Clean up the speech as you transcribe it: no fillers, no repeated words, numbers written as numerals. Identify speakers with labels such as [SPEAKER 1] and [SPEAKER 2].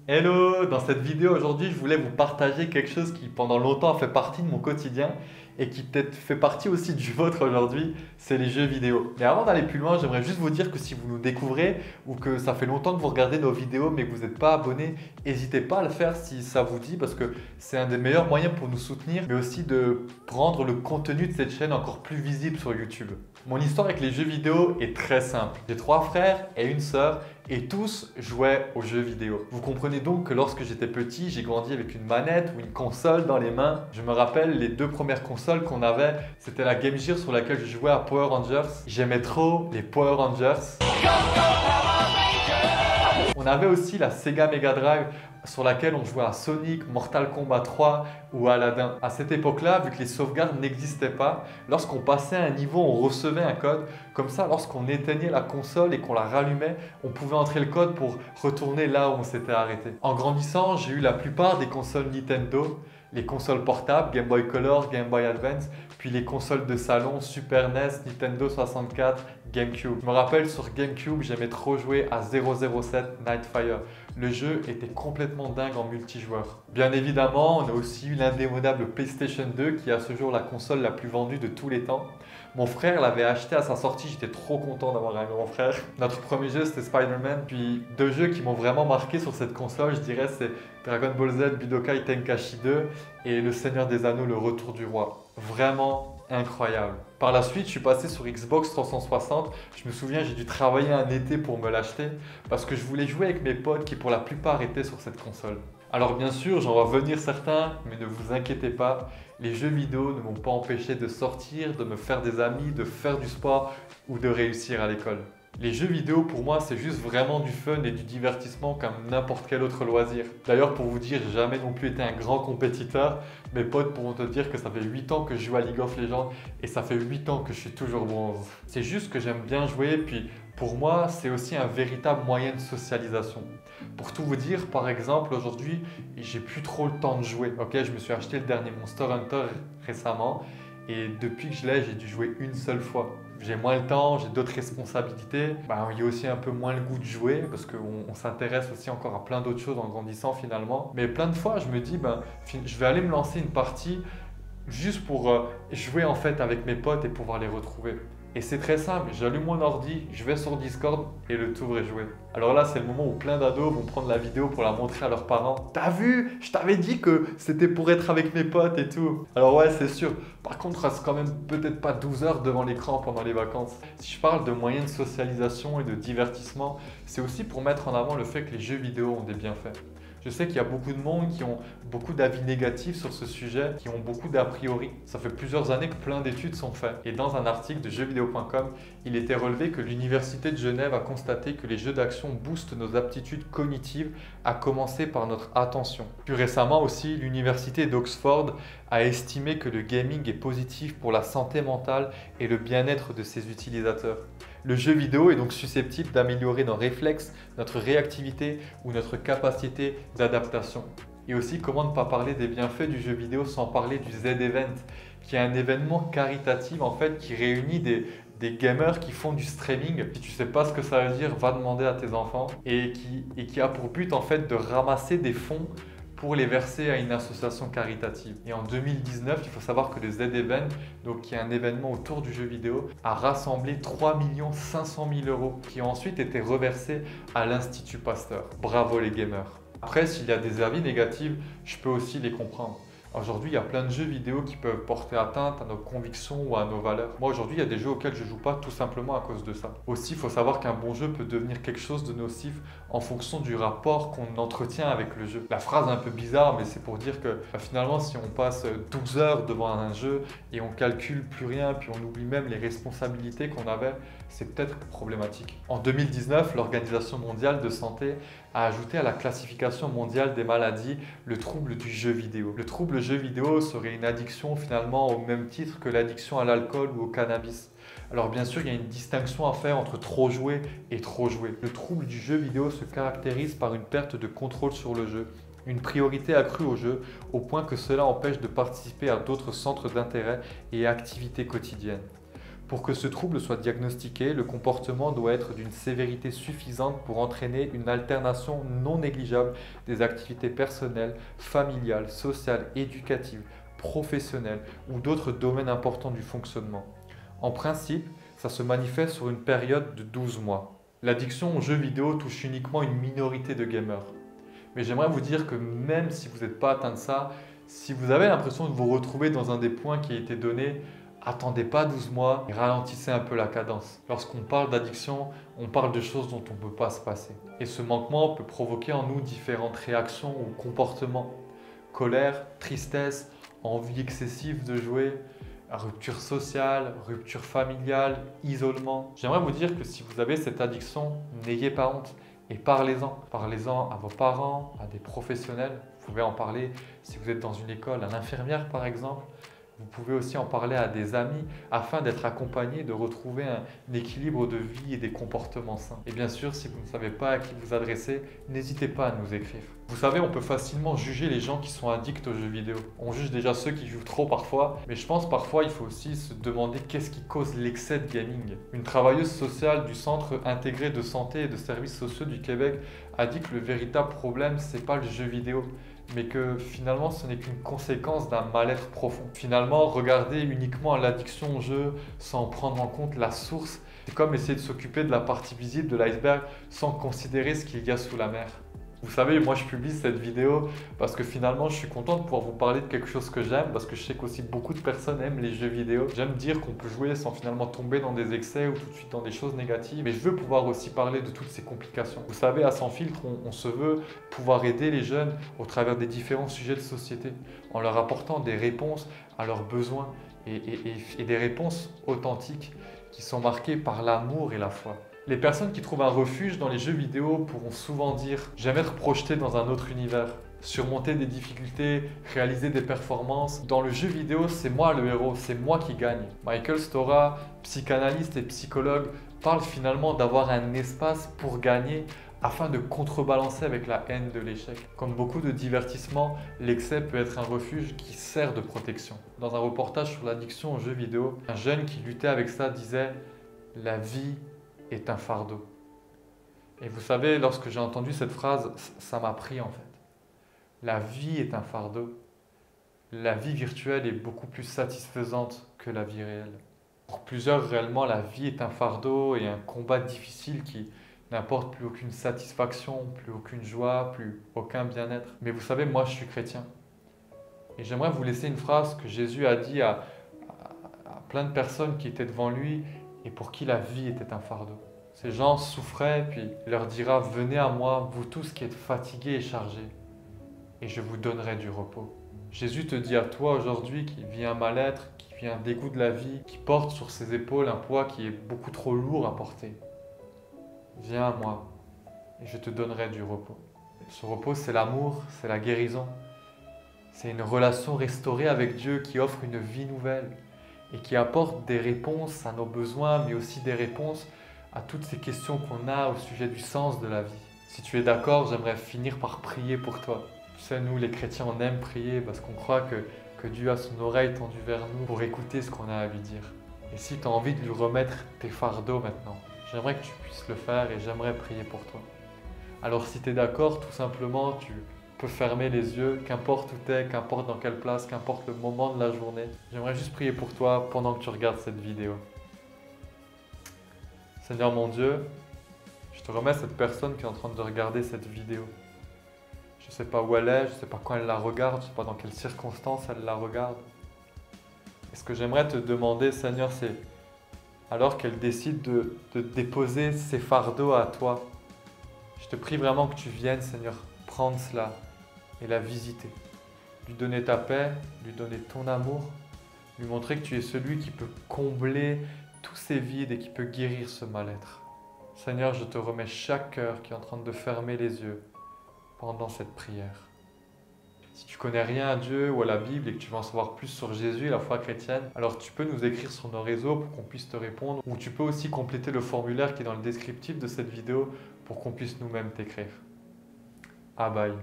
[SPEAKER 1] Hello! Dans cette vidéo aujourd'hui, je voulais vous partager quelque chose qui pendant longtemps a fait partie de mon quotidien et qui peut-être fait partie aussi du vôtre aujourd'hui, c'est les jeux vidéo. Mais avant d'aller plus loin, j'aimerais juste vous dire que si vous nous découvrez ou que ça fait longtemps que vous regardez nos vidéos mais que vous n'êtes pas abonné, n'hésitez pas à le faire si ça vous dit parce que c'est un des meilleurs moyens pour nous soutenir mais aussi de rendre le contenu de cette chaîne encore plus visible sur YouTube. Mon histoire avec les jeux vidéo est très simple. J'ai 3 frères et une sœur et tous jouaient aux jeux vidéo. Vous comprenez donc que lorsque j'étais petit, j'ai grandi avec une manette ou une console dans les mains. Je me rappelle les 2 premières consoles qu'on avait, c'était la Game Gear sur laquelle je jouais à Power Rangers. J'aimais trop les Power Rangers. On avait aussi la Sega Mega Drive sur laquelle on jouait à Sonic, Mortal Kombat 3 ou Aladdin. À cette époque-là, vu que les sauvegardes n'existaient pas, lorsqu'on passait un niveau, on recevait un code. Comme ça, lorsqu'on éteignait la console et qu'on la rallumait, on pouvait entrer le code pour retourner là où on s'était arrêté. En grandissant, j'ai eu la plupart des consoles Nintendo, les consoles portables, Game Boy Color, Game Boy Advance, puis les consoles de salon, Super NES, Nintendo 64, GameCube. Je me rappelle sur GameCube, j'aimais trop jouer à 007 Nightfire. Le jeu était complètement dingue en multijoueur. Bien évidemment, on a aussi eu l'indémodable PlayStation 2 qui est à ce jour la console la plus vendue de tous les temps. Mon frère l'avait acheté à sa sortie, j'étais trop content d'avoir un grand frère. Notre premier jeu c'était Spider-Man, puis 2 jeux qui m'ont vraiment marqué sur cette console, je dirais c'est Dragon Ball Z Budokai Tenkaichi 2 et Le Seigneur des Anneaux, Le Retour du Roi. Vraiment incroyable. Par la suite, je suis passé sur Xbox 360. Je me souviens, j'ai dû travailler un été pour me l'acheter parce que je voulais jouer avec mes potes qui pour la plupart étaient sur cette console. Alors bien sûr, j'en vois venir certains, mais ne vous inquiétez pas, les jeux vidéo ne m'ont pas empêché de sortir, de me faire des amis, de faire du sport ou de réussir à l'école. Les jeux vidéo pour moi c'est juste vraiment du fun et du divertissement comme n'importe quel autre loisir. D'ailleurs pour vous dire, j'ai jamais non plus été un grand compétiteur. Mes potes pourront te dire que ça fait 8 ans que je joue à League of Legends et ça fait 8 ans que je suis toujours bronze. C'est juste que j'aime bien jouer puis pour moi c'est aussi un véritable moyen de socialisation. Pour tout vous dire, par exemple aujourd'hui j'ai plus trop le temps de jouer. Ok, je me suis acheté le dernier Monster Hunter récemment et depuis que je l'ai, j'ai dû jouer une seule fois. J'ai moins le temps, j'ai d'autres responsabilités. Il y a aussi un peu moins le goût de jouer parce qu'on s'intéresse aussi encore à plein d'autres choses en grandissant finalement. Mais plein de fois, je me dis, je vais aller me lancer une partie juste pour jouer en fait avec mes potes et pouvoir les retrouver. Et c'est très simple, j'allume mon ordi, je vais sur Discord et le tour est joué. Alors là, c'est le moment où plein d'ados vont prendre la vidéo pour la montrer à leurs parents. T'as vu? Je t'avais dit que c'était pour être avec mes potes et tout. Alors ouais, c'est sûr. Par contre, reste quand même peut-être pas 12 heures devant l'écran pendant les vacances. Si je parle de moyens de socialisation et de divertissement, c'est aussi pour mettre en avant le fait que les jeux vidéo ont des bienfaits. Je sais qu'il y a beaucoup de monde qui ont beaucoup d'avis négatifs sur ce sujet, qui ont beaucoup d'a priori. Ça fait plusieurs années que plein d'études sont faites. Et dans un article de jeuxvideo.com, il était relevé que l'Université de Genève a constaté que les jeux d'action boostent nos aptitudes cognitives, à commencer par notre attention. Plus récemment aussi, l'Université d'Oxford a estimé que le gaming est positif pour la santé mentale et le bien-être de ses utilisateurs. Le jeu vidéo est donc susceptible d'améliorer nos réflexes, notre réactivité ou notre capacité d'adaptation. Et aussi, comment ne pas parler des bienfaits du jeu vidéo sans parler du Z-Event, qui est un événement caritatif en fait qui réunit des gamers qui font du streaming. Si tu ne sais pas ce que ça veut dire, va demander à tes enfants et qui a pour but en fait de ramasser des fonds pour les verser à une association caritative. Et en 2019, il faut savoir que le Z-Event, donc qui est un événement autour du jeu vidéo, a rassemblé 3 500 000 € qui ont ensuite été reversés à l'Institut Pasteur. Bravo les gamers. Après, s'il y a des avis négatifs, je peux aussi les comprendre. Aujourd'hui, il y a plein de jeux vidéo qui peuvent porter atteinte à nos convictions ou à nos valeurs. Moi, aujourd'hui, il y a des jeux auxquels je ne joue pas tout simplement à cause de ça. Aussi, il faut savoir qu'un bon jeu peut devenir quelque chose de nocif en fonction du rapport qu'on entretient avec le jeu. La phrase est un peu bizarre, mais c'est pour dire que finalement, si on passe 12 heures devant un jeu et on calcule plus rien, puis on oublie même les responsabilités qu'on avait, c'est peut-être problématique. En 2019, l'Organisation mondiale de santé a ajouté à la classification mondiale des maladies le trouble du jeu vidéo. Le trouble jeu vidéo serait une addiction finalement au même titre que l'addiction à l'alcool ou au cannabis. Alors bien sûr, il y a une distinction à faire entre trop jouer et trop jouer. Le trouble du jeu vidéo se caractérise par une perte de contrôle sur le jeu, une priorité accrue au jeu, au point que cela empêche de participer à d'autres centres d'intérêt et activités quotidiennes. Pour que ce trouble soit diagnostiqué, le comportement doit être d'une sévérité suffisante pour entraîner une alternation non négligeable des activités personnelles, familiales, sociales, éducatives, professionnelles ou d'autres domaines importants du fonctionnement. En principe, ça se manifeste sur une période de 12 mois. L'addiction aux jeux vidéo touche uniquement une minorité de gamers. Mais j'aimerais vous dire que même si vous n'êtes pas atteint de ça, si vous avez l'impression de vous retrouver dans un des points qui a été donné, attendez pas 12 mois et ralentissez un peu la cadence. Lorsqu'on parle d'addiction, on parle de choses dont on ne peut pas se passer. Et ce manquement peut provoquer en nous différentes réactions ou comportements. Colère, tristesse, envie excessive de jouer, rupture sociale, rupture familiale, isolement. J'aimerais vous dire que si vous avez cette addiction, n'ayez pas honte et parlez-en. Parlez-en à vos parents, à des professionnels. Vous pouvez en parler si vous êtes dans une école, à l'infirmière par exemple. Vous pouvez aussi en parler à des amis afin d'être accompagné, de retrouver un équilibre de vie et des comportements sains. Et bien sûr, si vous ne savez pas à qui vous adresser, n'hésitez pas à nous écrire. Vous savez, on peut facilement juger les gens qui sont addicts aux jeux vidéo. On juge déjà ceux qui jouent trop parfois, mais je pense parfois il faut aussi se demander qu'est-ce qui cause l'excès de gaming. Une travailleuse sociale du Centre intégré de santé et de services sociaux du Québec a dit que le véritable problème, c'est pas le jeu vidéo, mais que finalement ce n'est qu'une conséquence d'un mal-être profond. Finalement, regarder uniquement l'addiction au jeu sans prendre en compte la source, c'est comme essayer de s'occuper de la partie visible de l'iceberg sans considérer ce qu'il y a sous la mer. Vous savez, moi je publie cette vidéo parce que finalement je suis content de pouvoir vous parler de quelque chose que j'aime, parce que je sais qu'aussi beaucoup de personnes aiment les jeux vidéo. J'aime dire qu'on peut jouer sans finalement tomber dans des excès ou tout de suite dans des choses négatives, mais je veux pouvoir aussi parler de toutes ces complications. Vous savez, à Sans Filtre, on se veut pouvoir aider les jeunes au travers des différents sujets de société, en leur apportant des réponses à leurs besoins et des réponses authentiques qui sont marquées par l'amour et la foi. Les personnes qui trouvent un refuge dans les jeux vidéo pourront souvent dire « j'aime être projeté dans un autre univers ». Surmonter des difficultés, réaliser des performances. Dans le jeu vidéo, c'est moi le héros, c'est moi qui gagne. Michael Stora, psychanalyste et psychologue, parle finalement d'avoir un espace pour gagner afin de contrebalancer avec la haine de l'échec. Comme beaucoup de divertissements, l'excès peut être un refuge qui sert de protection. Dans un reportage sur l'addiction aux jeux vidéo, un jeune qui luttait avec ça disait « la vie est un fardeau ». Et vous savez, lorsque j'ai entendu cette phrase, ça m'a pris en fait. La vie est un fardeau. La vie virtuelle est beaucoup plus satisfaisante que la vie réelle. Pour plusieurs, réellement, la vie est un fardeau et un combat difficile qui n'apporte plus aucune satisfaction, plus aucune joie, plus aucun bien-être. Mais vous savez, moi, je suis chrétien. Et j'aimerais vous laisser une phrase que Jésus a dit à plein de personnes qui étaient devant lui et pour qui la vie était un fardeau. Ces gens souffraient, puis il leur dira « Venez à moi, vous tous qui êtes fatigués et chargés, et je vous donnerai du repos. » Jésus te dit à toi aujourd'hui qui vit un mal-être, qui vit un dégoût de la vie, qui porte sur ses épaules un poids qui est beaucoup trop lourd à porter. Viens à moi et je te donnerai du repos. Ce repos, c'est l'amour, c'est la guérison. C'est une relation restaurée avec Dieu qui offre une vie nouvelle et qui apporte des réponses à nos besoins, mais aussi des réponses à toutes ces questions qu'on a au sujet du sens de la vie. Si tu es d'accord, j'aimerais finir par prier pour toi. Tu sais, nous les chrétiens, on aime prier parce qu'on croit que Dieu a son oreille tendue vers nous pour écouter ce qu'on a à lui dire. Et si tu as envie de lui remettre tes fardeaux maintenant, j'aimerais que tu puisses le faire et j'aimerais prier pour toi. Alors si tu es d'accord, tout simplement, tu peux fermer les yeux, qu'importe où tu es, qu'importe dans quelle place, qu'importe le moment de la journée. J'aimerais juste prier pour toi pendant que tu regardes cette vidéo. Seigneur mon Dieu, je te remets cette personne qui est en train de regarder cette vidéo. Je ne sais pas où elle est, je ne sais pas quand elle la regarde, je ne sais pas dans quelles circonstances elle la regarde. Et ce que j'aimerais te demander, Seigneur, c'est alors qu'elle décide de déposer ses fardeaux à toi, je te prie vraiment que tu viennes, Seigneur, prendre cela et la visiter. Lui donner ta paix, lui donner ton amour, lui montrer que tu es celui qui peut combler tous ces vides et qui peut guérir ce mal-être. Seigneur, je te remets chaque cœur qui est en train de fermer les yeux pendant cette prière. Si tu connais rien à Dieu ou à la Bible et que tu veux en savoir plus sur Jésus et la foi chrétienne, alors tu peux nous écrire sur nos réseaux pour qu'on puisse te répondre, ou tu peux aussi compléter le formulaire qui est dans le descriptif de cette vidéo pour qu'on puisse nous-mêmes t'écrire. Abaye.